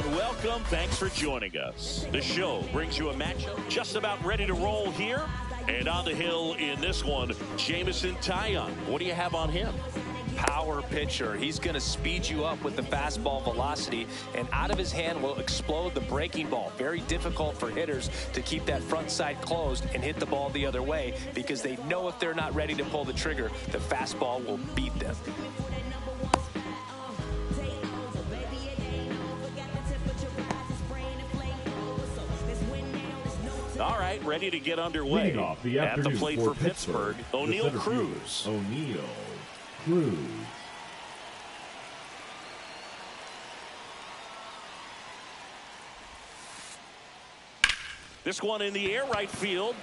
and welcome. Thanks for joining us. The show brings you a matchup just about ready to roll here. And on the hill in this one, Jameson Taillon. What do you have on him? Power pitcher. He's going to speed you up with the fastball velocity, and out of his hand will explode the breaking ball. Very difficult for hitters to keep that front side closed and hit the ball the other way, because they know if they're not ready to pull the trigger, the fastball will beat them. All right, ready to get underway. At the plate for Pittsburgh, O'Neal Cruz. O'Neal Cruz. This one in the air, right field.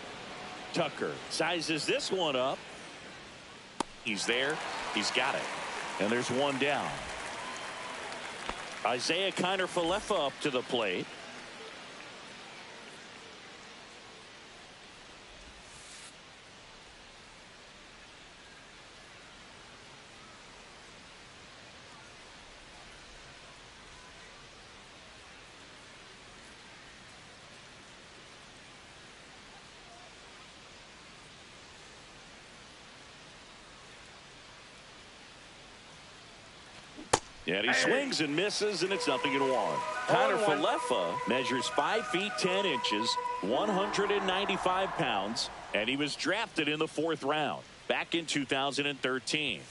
Tucker sizes this one up. He's there. He's got it. And there's one down. Isaiah Kiner-Falefa up to the plate. And he swings and misses, and it's 0-1. Kiner-Falefa measures 5 feet 10 inches, 195 pounds, and he was drafted in the 4th round back in 2013.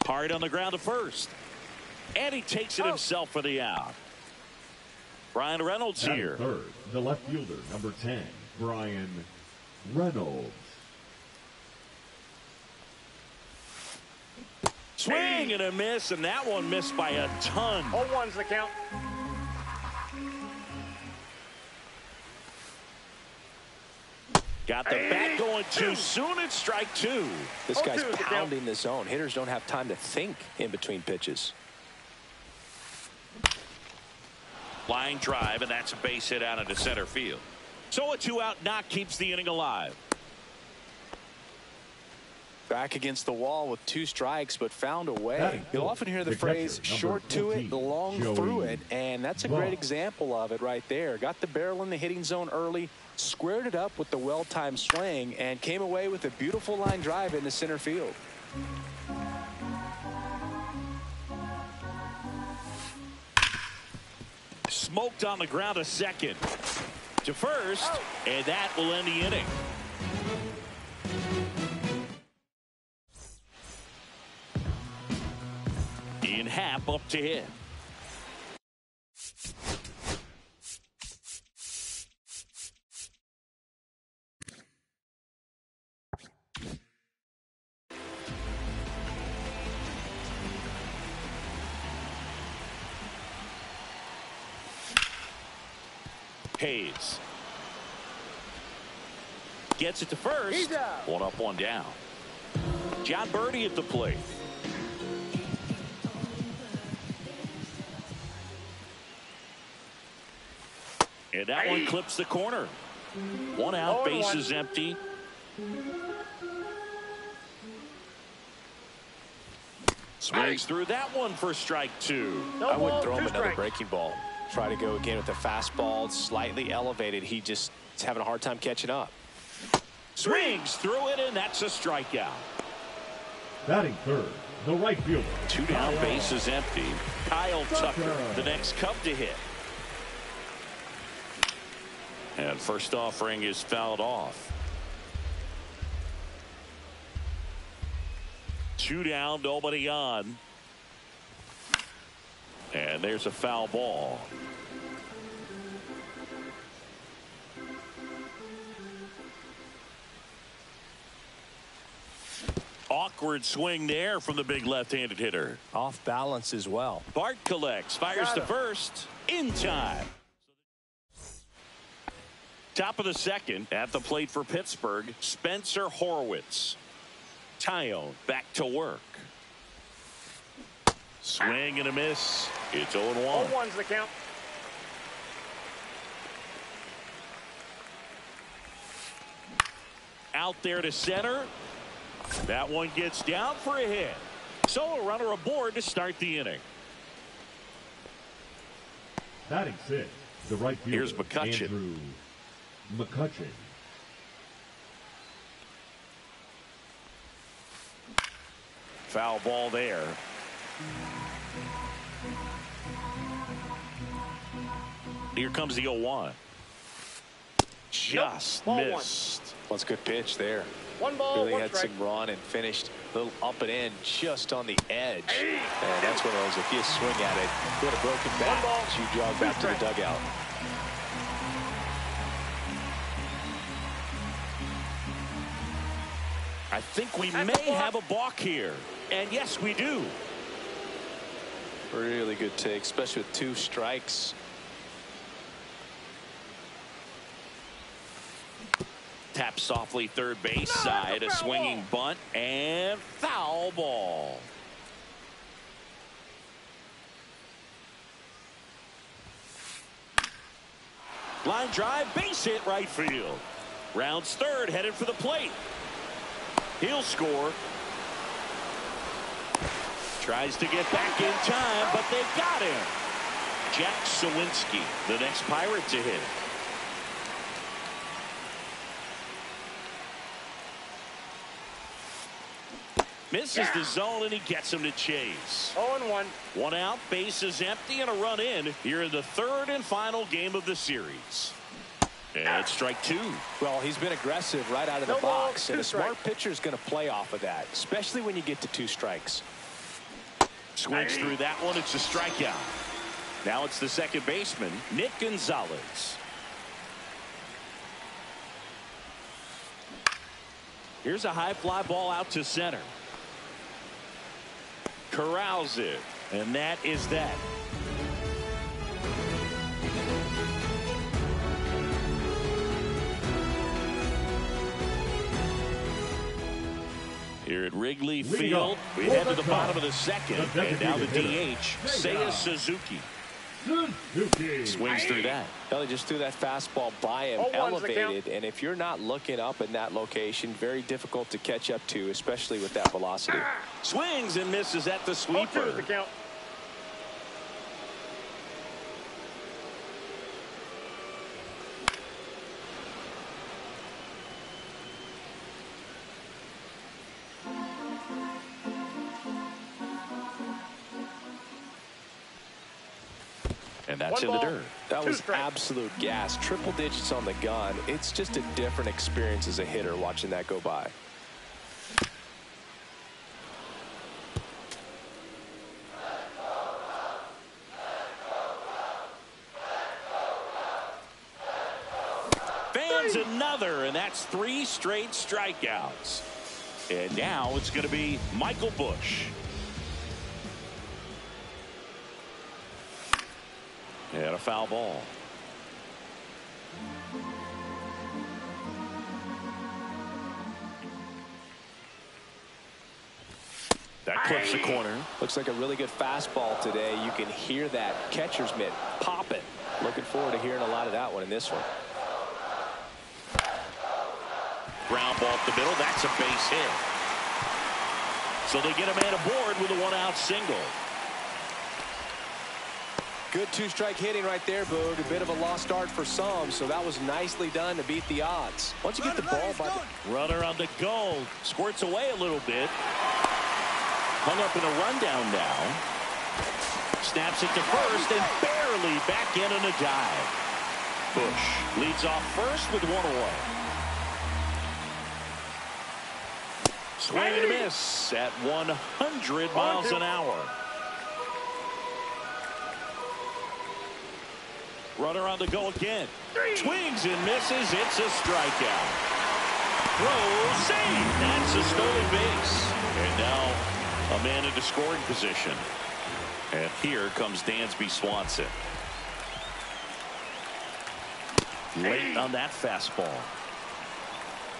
Hard on the ground to first, and he takes it himself for the out. Brian Reynolds here. Third, the left fielder, number 10, Brian Reynolds. Swing and a miss, and that one missed by a ton. 0-1's the count. Got the bat going too soon. It's strike 2. This guy's pounding the zone. Hitters don't have time to think in between pitches. Line drive, and that's a base hit out into center field. So a 2-out knock keeps the inning alive. Back against the wall with 2 strikes, but found a way. You'll often hear the phrase short to it, long through it, and that's a great example of it right there. Got the barrel in the hitting zone early, squared it up with the well-timed swing, and came away with a beautiful line drive into center field. Smoked on the ground to second. To first, and that will end the inning. Ian Happ up to hit. Hayes gets it to first. One up, one down. John Birdie at the plate. And that one clips the corner. 1 out, base is empty. Swings through that one for strike 2. I wouldn't throw him another breaking ball. Try to go again with the fastball, slightly elevated. He just is having a hard time catching up. Swings through it, and that's a strikeout. Batting third, the right fielder. 2 down, base is empty. Kyle Tucker, the next Cub to hit. And first offering is fouled off. 2 down, nobody on. And there's a foul ball. Awkward swing there from the big left-handed hitter. Off balance as well. Bart collects, fires to first, in time. Top of the second, at the plate for Pittsburgh, Spencer Horwitz. Taillon back to work. Swing and a miss. It's 0-1. 0-1's the count. Out there to center. That one gets down for a hit. So a runner aboard to start the inning. Batting sixth, the right fielder, Here's McCutcheon. Andrew McCutcheon. Foul ball there. Here comes the 0-1. Just missed. Well, it's a good pitch there. One ball, really one had strike. some run and finished a little up and in just on the edge. And that's one of those, if you swing at it, get a broken bat ball, as you jog back to the dugout. I think we may have a balk here. And yes, we do. Really good take, especially with 2 strikes. Tap softly third base side. A swinging bunt and foul ball. Line drive, base hit right field. Rounds third, headed for the plate. He'll score. Tries to get back in time, but they got him. Jack Sawinski, the next Pirate to hit. Misses the zone, and he gets him to chase. 0-1. One out, base is empty, and a run in here in the third and final game of the series. And strike 2. Well, he's been aggressive right out of the No ball, box, and 2 a smart strike. pitcher is going to play off of that, especially when you get to 2 strikes. Swings through that one. It's a strikeout. Now it's the second baseman, Nick Gonzalez. Here's a high fly ball out to center. Corrals it, and that is that. Here at Wrigley Field, we head to the bottom of the second, and now the DH, Seiya Suzuki. Swings through that. Well, he just threw that fastball by him, 0-1's the elevated, and if you're not looking up in that location, very difficult to catch up to, especially with that velocity. Swings and misses at the 0-2 sweeper. is the count. And that's One in the ball, dirt. That 2 was strikes. absolute gas. Triple digits on the gun. It's just a different experience as a hitter watching that go by. Fans another, and that's 3 straight strikeouts. And now it's going to be Michael Busch. And a foul ball. That clips the corner. Looks like a really good fastball today. You can hear that catcher's mitt popping. Looking forward to hearing a lot of that one in this one. Ground ball up the middle. That's a base hit. So they get a man aboard with a 1-out single. Good 2-strike hitting right there, Boog. A bit of a lost art for some, so that was nicely done to beat the odds. Once you get the ball by the... Runner on the goal. Squirts away a little bit. Hung up in a rundown now. Snaps it to first and barely back in on a dive. Busch leads off first with 1 away. Swing and a miss at 100 miles an hour. Runner on the go again. Swings and misses. It's a strikeout. Throw, save. That's a stolen base. And now a man into scoring position. And here comes Dansby Swanson. Late on that fastball.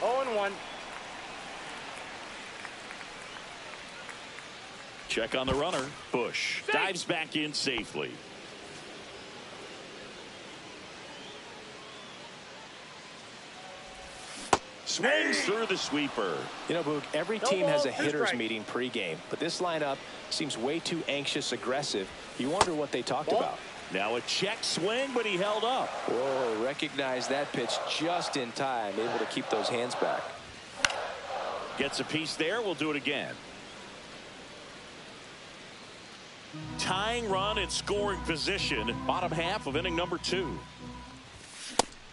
0-1. Check on the runner. Busch dives back in safely. Swings through the sweeper. You know, Boog, every No team has ball, a 2 hitter's strikes. meeting pregame, but this lineup seems way too anxious, aggressive. You wonder what they talked Ball, about. Now a check swing, but he held up. Whoa, recognized that pitch just in time, able to keep those hands back. Gets a piece there. We'll do it again. Tying run in scoring position. Bottom half of inning number 2.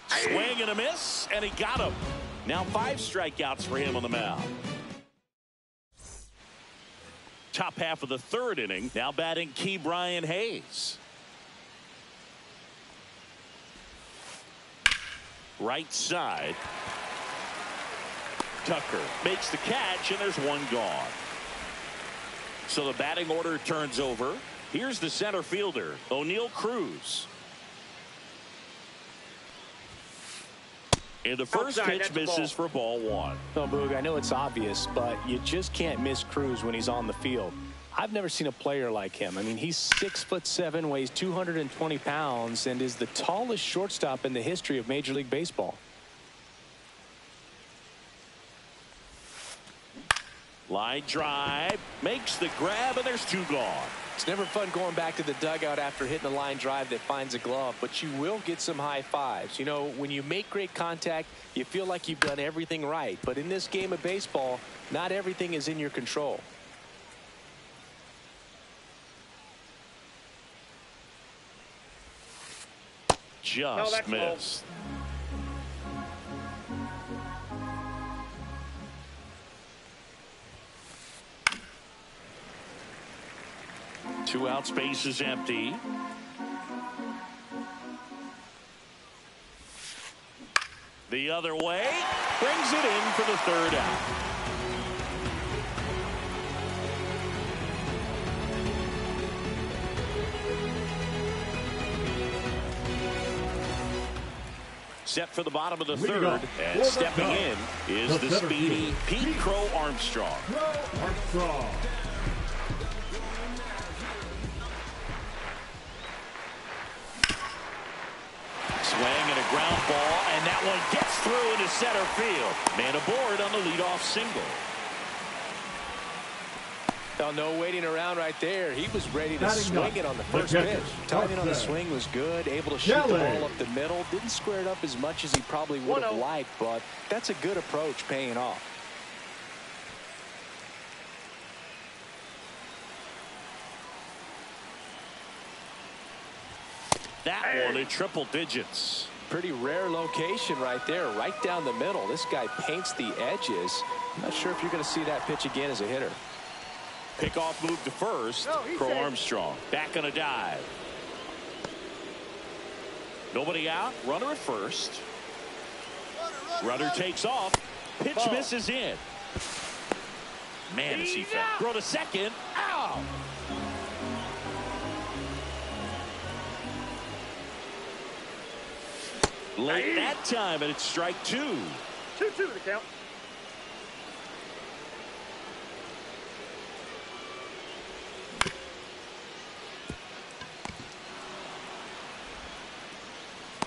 Swing and a miss, and he got him. Now 5 strikeouts for him on the mound. Top half of the 3rd inning. Now batting Key Brian Hayes. Right side. Tucker makes the catch, and there's one gone. So the batting order turns over. Here's the center fielder, O'Neal Cruz. And the first pitch misses for ball 1. No, Boog, I know it's obvious, but you just can't miss Cruz when he's on the field. I've never seen a player like him. I mean, he's 6'7", weighs 220 pounds, and is the tallest shortstop in the history of Major League Baseball. Line drive, makes the grab, and there's 2 gone. It's never fun going back to the dugout after hitting a line drive that finds a glove, but you will get some high fives. You know, when you make great contact, you feel like you've done everything right. But in this game of baseball, not everything is in your control. Just missed. Two out, space is empty. The other way, brings it in for the 3rd out. Set for the bottom of the 3rd, and stepping in is the speedy Pete Crow Armstrong. Swing and a ground ball, and that one gets through into center field. Man aboard on the leadoff single. Oh, no waiting around right there. He was ready to swing it on the first pitch. Timing on the swing was good. Able to shoot the ball up the middle. Didn't square it up as much as he probably would have liked, but that's a good approach, paying off. That one in triple digits. Pretty rare location right there, right down the middle. This guy paints the edges. I'm not sure if you're going to see that pitch again as a hitter. Pickoff move to first. Crow Armstrong back on a dive. Nobody out. Runner at first. Runner takes off. Pitch misses in. Man, is he fat. Throw to second. Ow! Late that time, and it's strike 2. 2-2 the count.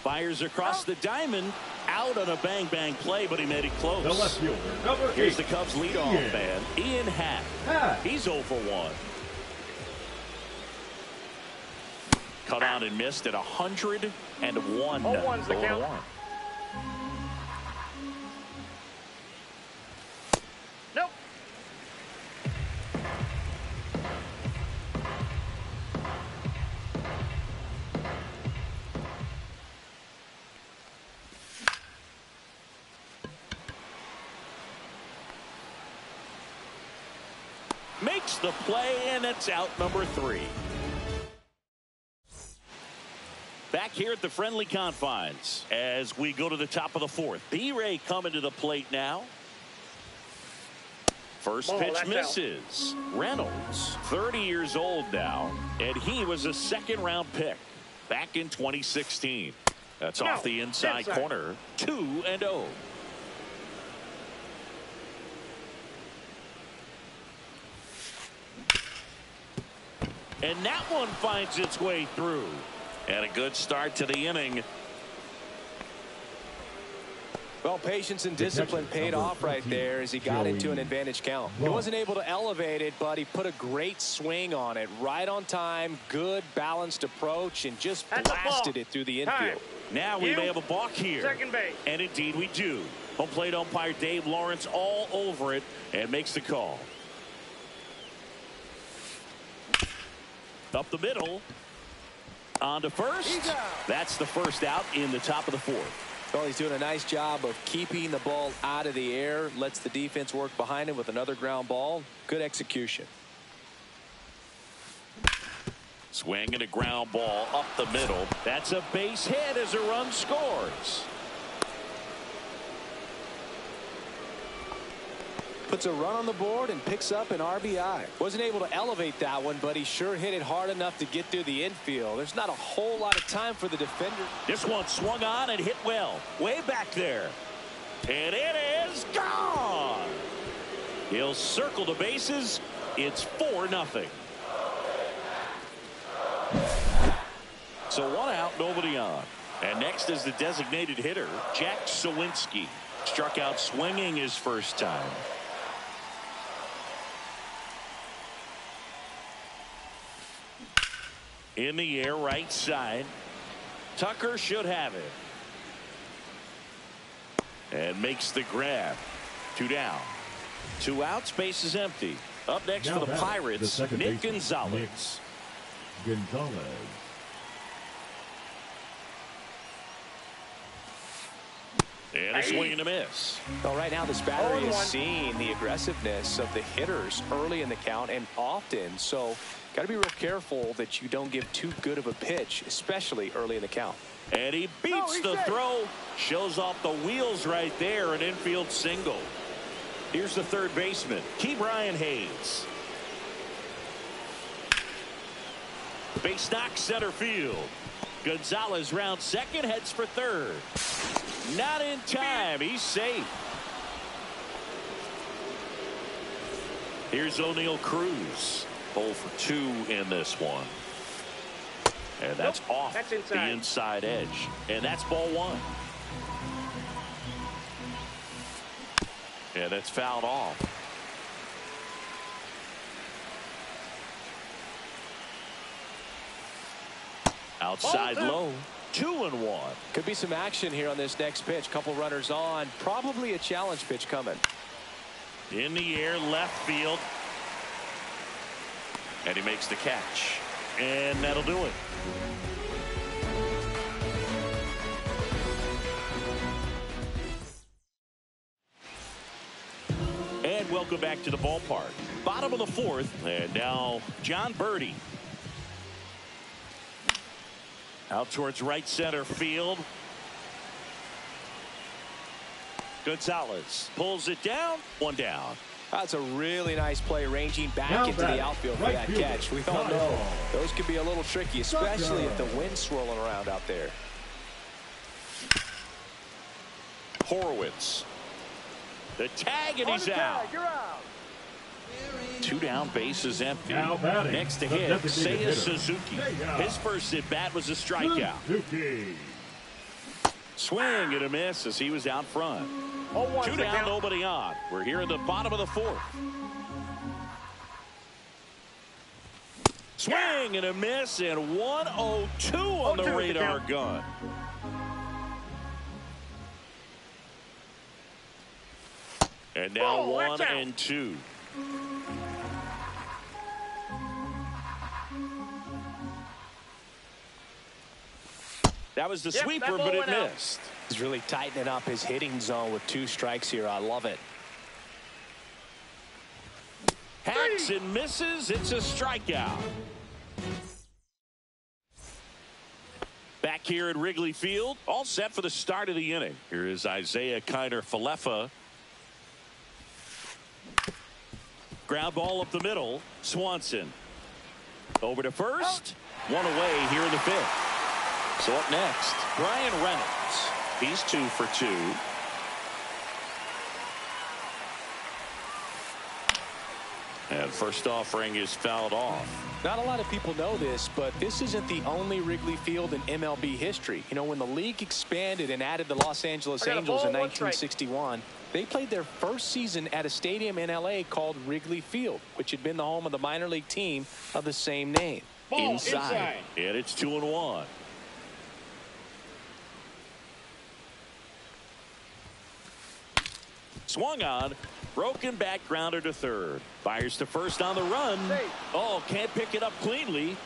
Fires across the diamond. Out on a bang-bang play, but he made it close. The left fielder, number 8. Here's the Cubs leadoff man, Ian Happ. He's 0 for 1. Cut on and missed at 101. 0-1's the count. Nope. Makes the play, and it's out number 3. Back here at the friendly confines as we go to the top of the 4th. B-Ray coming to the plate now. First pitch misses. Reynolds, 30 years old now, and he was a 2nd-round pick back in 2016. That's off the inside corner. 2-0. And that one finds its way through. And a good start to the inning. Well, patience and discipline paid off right there as he got into an advantage count. He wasn't able to elevate it, but he put a great swing on it. Right on time, good balanced approach, and just blasted it through the infield. Now we may have a balk here. Second base. And indeed we do. Home plate umpire Dave Lawrence all over it and makes the call. Up the middle. On to first. That's the first out in the top of the fourth. Well, he's doing a nice job of keeping the ball out of the air. Lets the defense work behind him with another ground ball. Good execution. Swing and a ground ball up the middle. That's a base hit as a run scores. Puts a run on the board and picks up an RBI. Wasn't able to elevate that one, but he sure hit it hard enough to get through the infield. There's not a whole lot of time for the defender. This one swung on and hit well. Way back there. And it is gone. He'll circle the bases. It's 4-0. So 1 out, nobody on. And next is the designated hitter, Jack Sawinski. Struck out swinging his first time. In the air, right side. Tucker should have it. And makes the grab. 2 down. 2 outs, base is empty. Up next for the Pirates, Nick Gonzalez. And a swing and a miss. Well, right now this battery is seeing the aggressiveness of the hitters early in the count and often. So got to be real careful that you don't give too good of a pitch, especially early in the count. And he beats the throw. Shows off the wheels right there. An infield single. Here's the third baseman, Brian Hayes. Base knock center field. Gonzalez round second, heads for third. Not in time. He's safe. Here's O'Neal Cruz. 0 for 2 in this one. And that's off the inside edge. And that's ball 1. And it's fouled off. Outside low. 2-1. Could be some action here on this next pitch. Couple runners on. Probably a challenge pitch coming. In the air, left field. And he makes the catch. And that'll do it. And welcome back to the ballpark. Bottom of the fourth. And now John Birdie. Out towards right center field. Gonzalez pulls it down. 1 down. That's a really nice play, ranging back into the outfield for that catch. We all know those can be a little tricky, especially if the wind's swirling around out there. Horowitz. The tag, and he's out. 2 down, base is empty. Next to hit, Seiya Suzuki. His first at bat was a strikeout. Swing and a miss as he was out front. 2 down, nobody on. We're here in the bottom of the fourth. Swing and a miss, and 1-0-2 on the radar gun. And now 1-2. That was the sweeper, but it missed. He's really tightening up his hitting zone with 2 strikes here. I love it. Hacks and misses. It's a strikeout. Back here at Wrigley Field, all set for the start of the inning. Here is Isaiah Kiner-Falefa. Ground ball up the middle. Swanson. Over to first. 1 away here in the 5th. So up next, Brian Reynolds. He's 2 for 2. And first offering is fouled off. Not a lot of people know this, but this isn't the only Wrigley Field in MLB history. You know, when the league expanded and added the Los Angeles Angels in 1961, they played their first season at a stadium in L.A. called Wrigley Field, which had been the home of the minor league team of the same name. Inside. And it's 2-1. Swung on. Broken back grounder to third. Fires to first on the run. Oh, can't pick it up cleanly.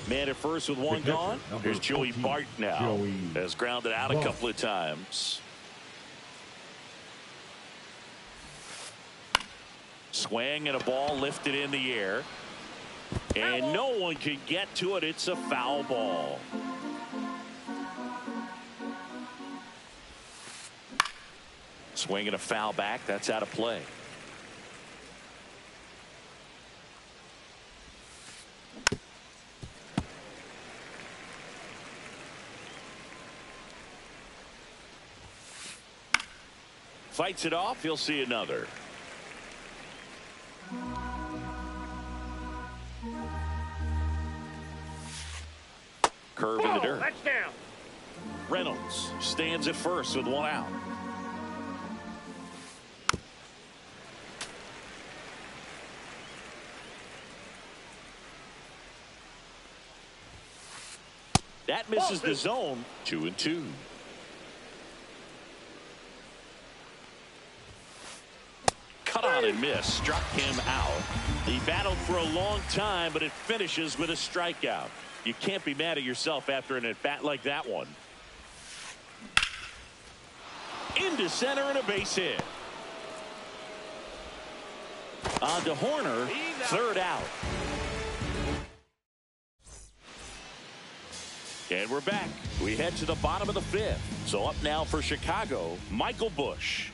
Man at first with one gone. Here's Joey Bart now. Has grounded out a couple of times. Swing and a ball lifted in the air. And no one can get to it. It's a foul ball. Swing and a foul back. That's out of play. Fights it off. He'll see another. Curve in the dirt. That's down. Reynolds stands at first with one out. That misses the zone. 2-2. Cut on and miss. Struck him out. He battled for a long time, but it finishes with a strikeout. You can't be mad at yourself after an at-bat like that one. Into center and a base hit. On to Horner. Third out. And we're back. We head to the bottom of the fifth. So up now for Chicago, Michael Busch.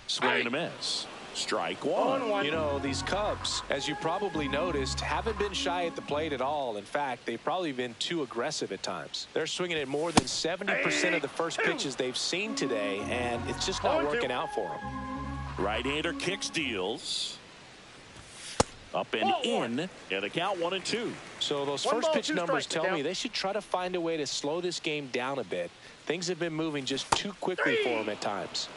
Swing and a miss. Strike one. You know, these Cubs, as you probably noticed, haven't been shy at the plate at all. In fact, they've probably been too aggressive at times. They're swinging at more than 70% of the first pitches they've seen today, and it's just not working out for them. Right-hander kicks, deals. Up and in, and the count 1-2. So those first pitch numbers tell me they should try to find a way to slow this game down a bit. Things have been moving just too quickly for them at times.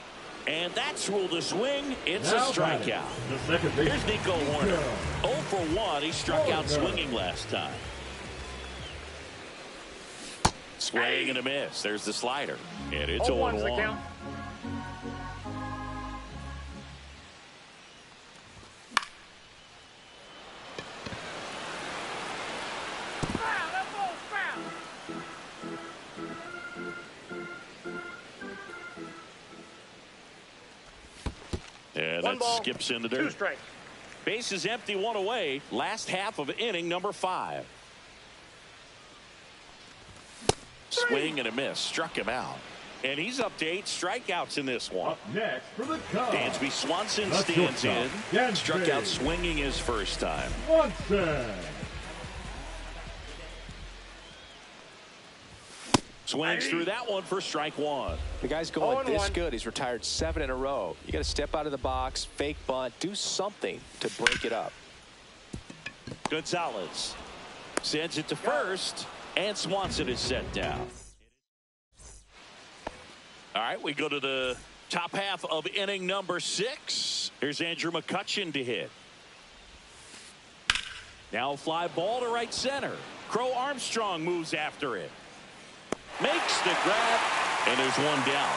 And that's ruled a swing. It's a strikeout. Here's Nico Horner. 0 for 1. He struck out swinging last time. Swing and a miss. There's the slider. And it's 0-1. And that skips in the dirt. 2 strikes. Base is empty, 1 away. Last half of inning number 5. Swing and a miss. Struck him out. And he's up to 8 strikeouts in this one. Up next for the Cubs, Dansby Swanson stands in. Struck out swinging his first time. Swanson. Swings through that one for strike one. The guy's going this good. He's retired 7 in a row. You got to step out of the box, fake bunt, do something to break it up. Gonzalez sends it to first, and Swanson is set down. All right, we go to the top half of inning number 6. Here's Andrew McCutchen to hit. Now a fly ball to right center. Crow Armstrong moves after it. Makes the grab, and there's one down.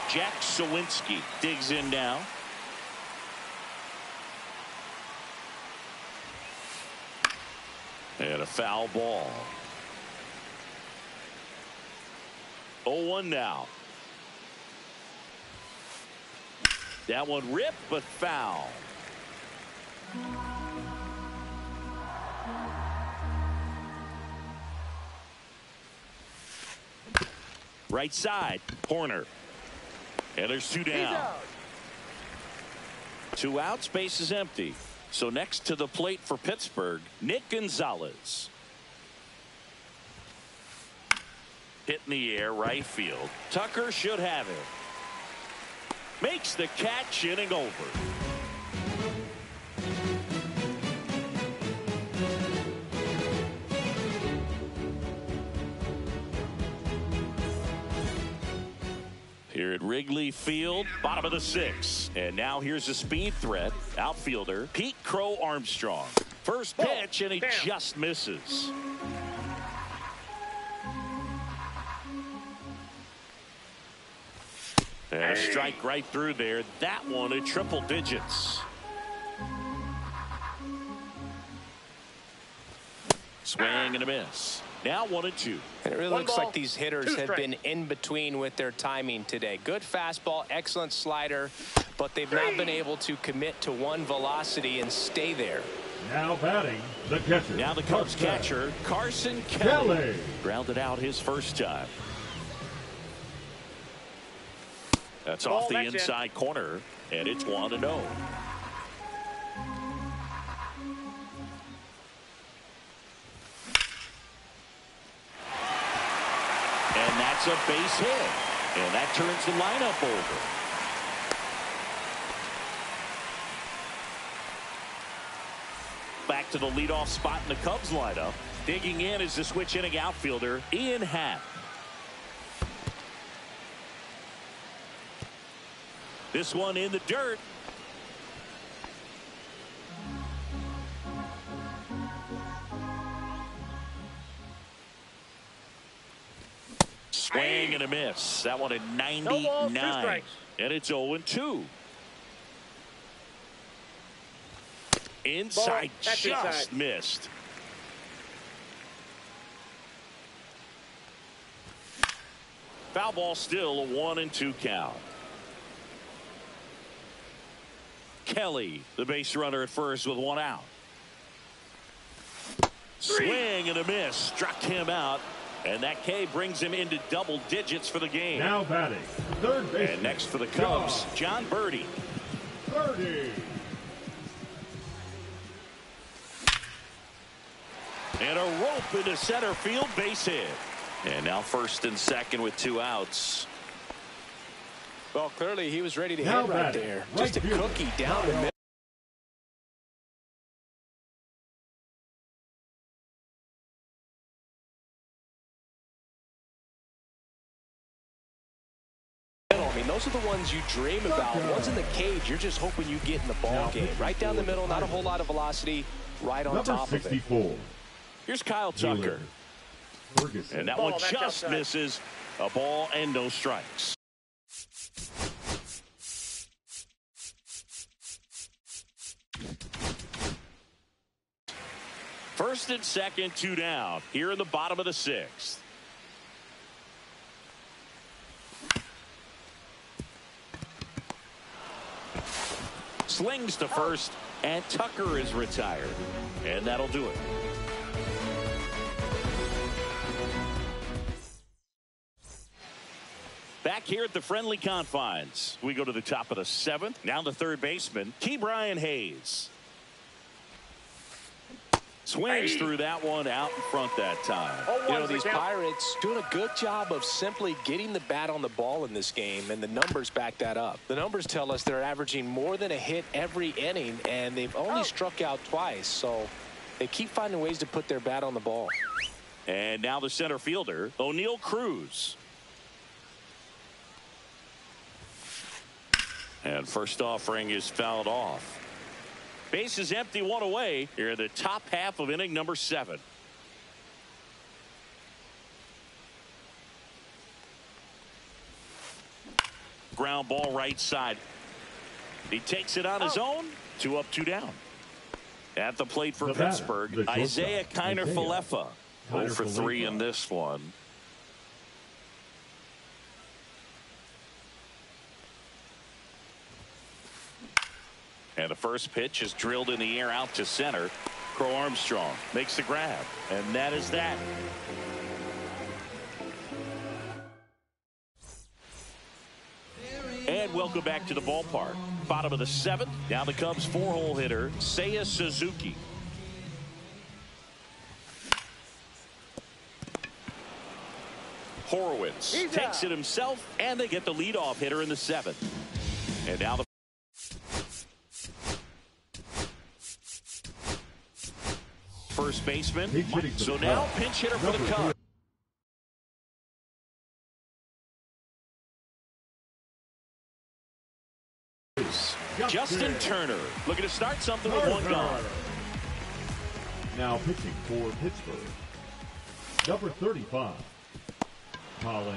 Jack Sawinski digs in now. And a foul ball. 0-1 now. That one ripped, but foul. Right side, Horner. And there's 2 down. 2 outs, base is empty. So next to the plate for Pittsburgh, Nick Gonzalez. Hit in the air, right field. Tucker should have it. Makes the catch, inning over. Here at Wrigley Field, bottom of the 6th. And now here's a speed threat. Outfielder Pete Crow Armstrong. First pitch, and he just misses. And a strike right through there. That one at triple digits. Swing and a miss. Now 1-2. And it really looks like these hitters have been in between with their timing today. Good fastball, excellent slider, but they've not been able to commit to one velocity and stay there. Now batting, the catcher. Now the Cubs catcher, Carson Kelly. Grounded out his first time. That's off the inside corner, and it's 1-0. And that's a base hit. And that turns the lineup over. Back to the leadoff spot in the Cubs lineup. Digging in is the switch inning outfielder, Ian Happ. This one in the dirt. Swing and a miss. That one at 99. And it's 0-2. Inside, just missed. Foul ball, still a 1-2 count. Kelly, the base runner at first with one out. Swing and a miss. Struck him out. And that K brings him into double digits for the game. Now batting, third base. And next for the Cubs, John Birdie. Birdie. And a rope into center field, base hit. And now first and second with 2 outs. Well, clearly he was ready to hit right there. Just a cookie down the middle. I mean, those are the ones you dream about. Ones in the cage, you're just hoping you get in the ball game. Right down the middle, not a whole lot of velocity, right on top of it. Here's Kyle Tucker. And that one just misses. A ball and no strikes. First and second, 2 down. Here in the bottom of the 6th. Slings to first, and Tucker is retired. And that'll do it. Back here at the friendly confines, we go to the top of the 7th. Now the third baseman, Ke'Bryan Hayes. Swings through that one out in front that time. You know, these Pirates doing a good job of simply getting the bat on the ball in this game, and the numbers back that up. The numbers tell us they're averaging more than a hit every inning, and they've only struck out twice, so they keep finding ways to put their bat on the ball. And now the center fielder, O'Neal Cruz. And first offering is fouled off. Base is empty, 1 away. Here in the top half of inning number 7. Ground ball right side. He takes it on his own. 2 up, 2 down. At the plate for Pittsburgh, Isaiah Kiner-Falefa. 0 for 3 in this one. And the first pitch is drilled in the air out to center. Crow Armstrong makes the grab. And that is that. And welcome back to the ballpark. Bottom of the 7th. Now the Cubs 4-hole hitter, Seiya Suzuki. Horowitz takes it himself, and they get the leadoff hitter in the 7th. And now the first baseman. So now pinch hitter for the Cubs. Justin Turner looking to start something with one gone. Now pitching for Pittsburgh, number 35, Colin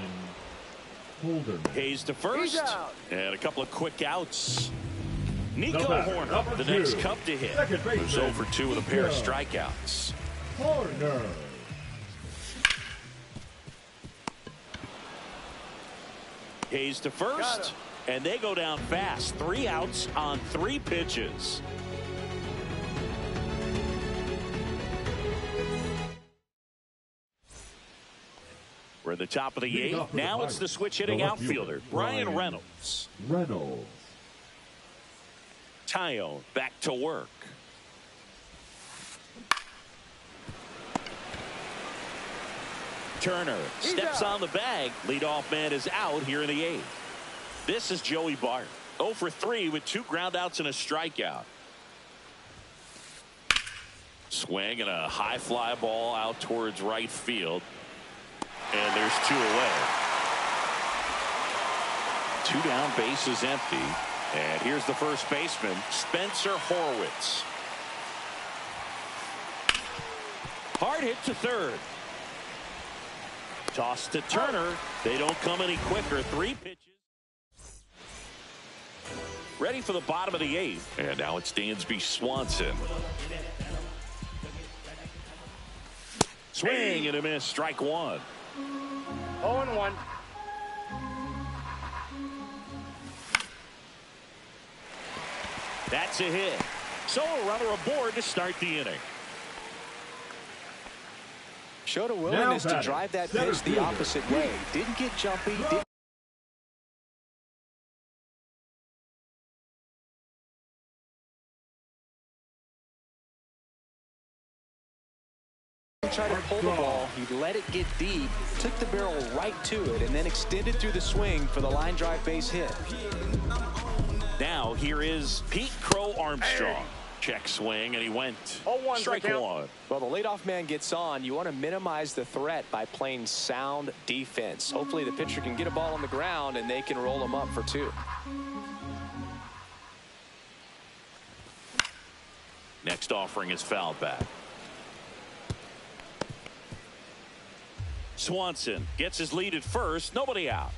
Holderman. Hayes to first, and a couple of quick outs. Nico Horner, the next Cub to hit. Who's 0 for 2 with a pair of strikeouts. Horner. Hayes to first, and they go down fast. 3 outs on 3 pitches. We're at the top of the 8th. Now it's the switch hitting outfielder, Brian Reynolds. Tyone back to work. Turner steps on the bag. Leadoff man is out here in the 8th. This is Joey Bart. 0 for 3 with 2 groundouts and a strikeout. Swing and a high fly ball out towards right field. And there's 2 away. 2 down, bases empty. And here's the first baseman, Spencer Horowitz. Hard hit to third. Toss to Turner. They don't come any quicker. 3 pitches. Ready for the bottom of the 8th. And now it's Dansby Swanson. Swing and a miss. Strike 1. 0-1. That's a hit. So a runner aboard to start the inning. Showed a willingness to drive that pitch the opposite way. Didn't get jumpy. Didn't try to pull the ball. He let it get deep, took the barrel right to it, and then extended through the swing for the line drive base hit. Now here is Pete Crow Armstrong. Check swing, and he went. Strike 1. Well, the leadoff man gets on. You want to minimize the threat by playing sound defense. Hopefully the pitcher can get a ball on the ground and they can roll him up for 2. Next offering is fouled back. Swanson gets his lead at first. Nobody out.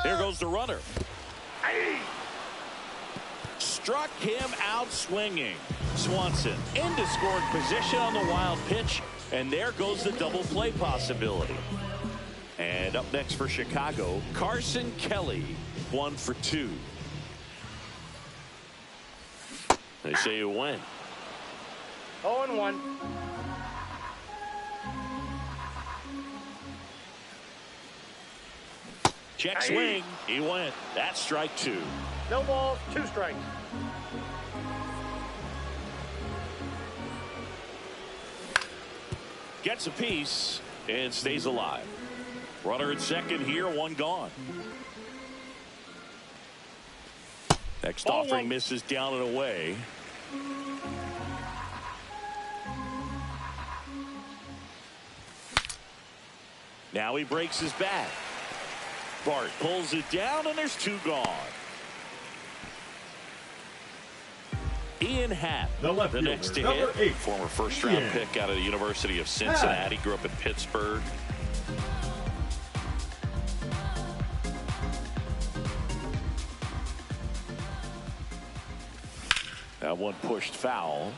There goes the runner. Struck him out swinging. Swanson into scoring position on the wild pitch, and there goes the double play possibility. And up next for Chicago, Carson Kelly, 1 for 2. They say you win. 0-1. Check swing. He went. That's strike 2. No balls, 2 strikes. Gets a piece and stays alive. Runner at second here, 1 gone. Next offering misses down and away. Now he breaks his bat. Bart pulls it down, and there's 2 gone. Ian Happ, the next to hit. 8. Former first-round pick out of the University of Cincinnati. Grew up in Pittsburgh. That one pushed foul.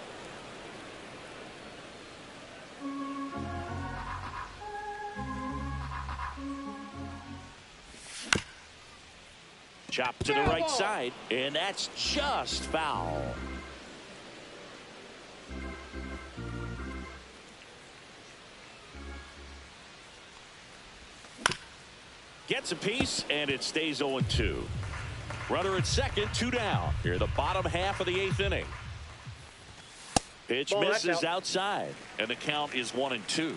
Chop to the right side, and that's just foul. Gets a piece, and it stays 0-2. Runner at second, 2 down. Here, the bottom half of the 8th inning. Pitch misses outside, and the count is 1-2.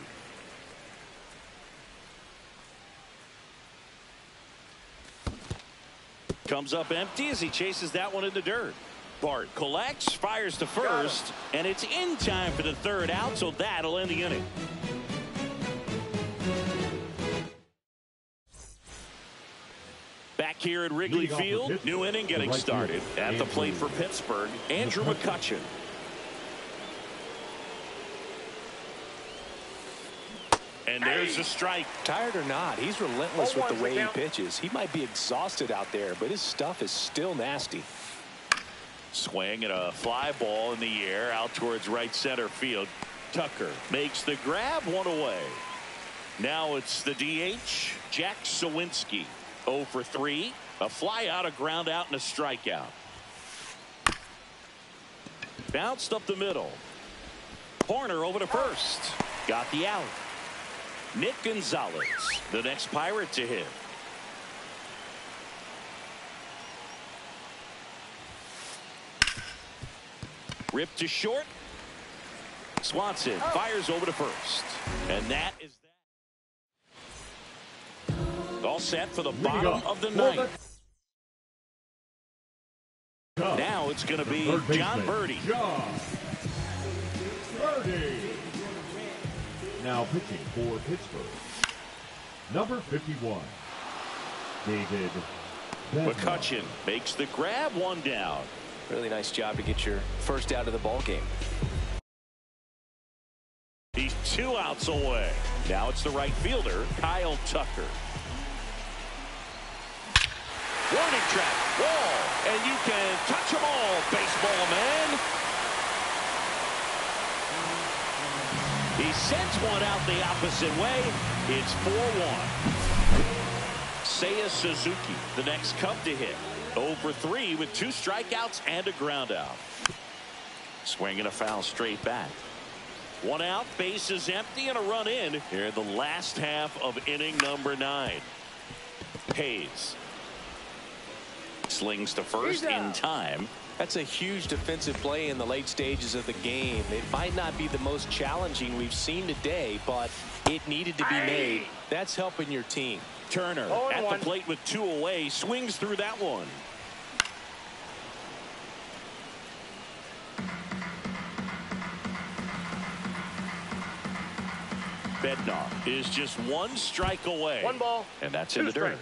Comes up empty as he chases that one in the dirt. Bart collects, fires to first, and it's in time for the third out, so that'll end the inning. Back here at Wrigley Field, new inning getting started. At the plate for Pittsburgh, Andrew McCutchen. And there's a strike. Tired or not, he's relentless with the way he pitches. He might be exhausted out there, but his stuff is still nasty. Swing and a fly ball in the air out towards right center field. Tucker makes the grab, one away. Now it's the DH, Jack Sawinski. 0 for 3. A fly out, a ground out, and a strikeout. Bounced up the middle. Corner over to first. Got the out. Nick Gonzalez, the next Pirate to hit. Ripped to short. Swanson fires over to first. And that is that. All set for the bottom of the ninth. Now it's going to be John Birdie. Now pitching for Pittsburgh, number 51, David McCutchen makes the grab, one down. Really nice job to get your first out of the ball game. He's 2 outs away. Now it's the right fielder, Kyle Tucker. Warning track, wall, and you can touch them all, baseball man. He sends one out the opposite way. It's 4-1. Seiya Suzuki, the next Cub to hit. 0 for 3 with 2 strikeouts and a ground out. Swing and a foul straight back. 1 out, bases empty, and a run in here in the last half of inning number 9. Hayes slings to first in time. That's a huge defensive play in the late stages of the game. It might not be the most challenging we've seen today, but it needed to be made. That's helping your team. Turner at the plate with 2 away, swings through that one. Bednar is just 1 strike away. 1 ball. And that's in the dirt.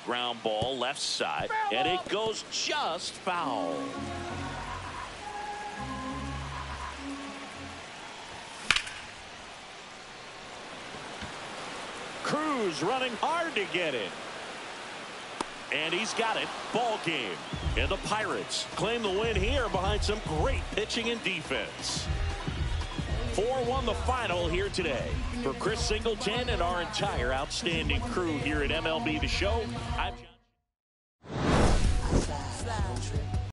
Ground ball left side, and it goes just foul. Cruz running hard to get it. And he's got it. Ball game. And the Pirates claim the win here behind some great pitching and defense. 4-1 the final here today. For Chris Singleton and our entire outstanding crew here at MLB The Show, I'm John.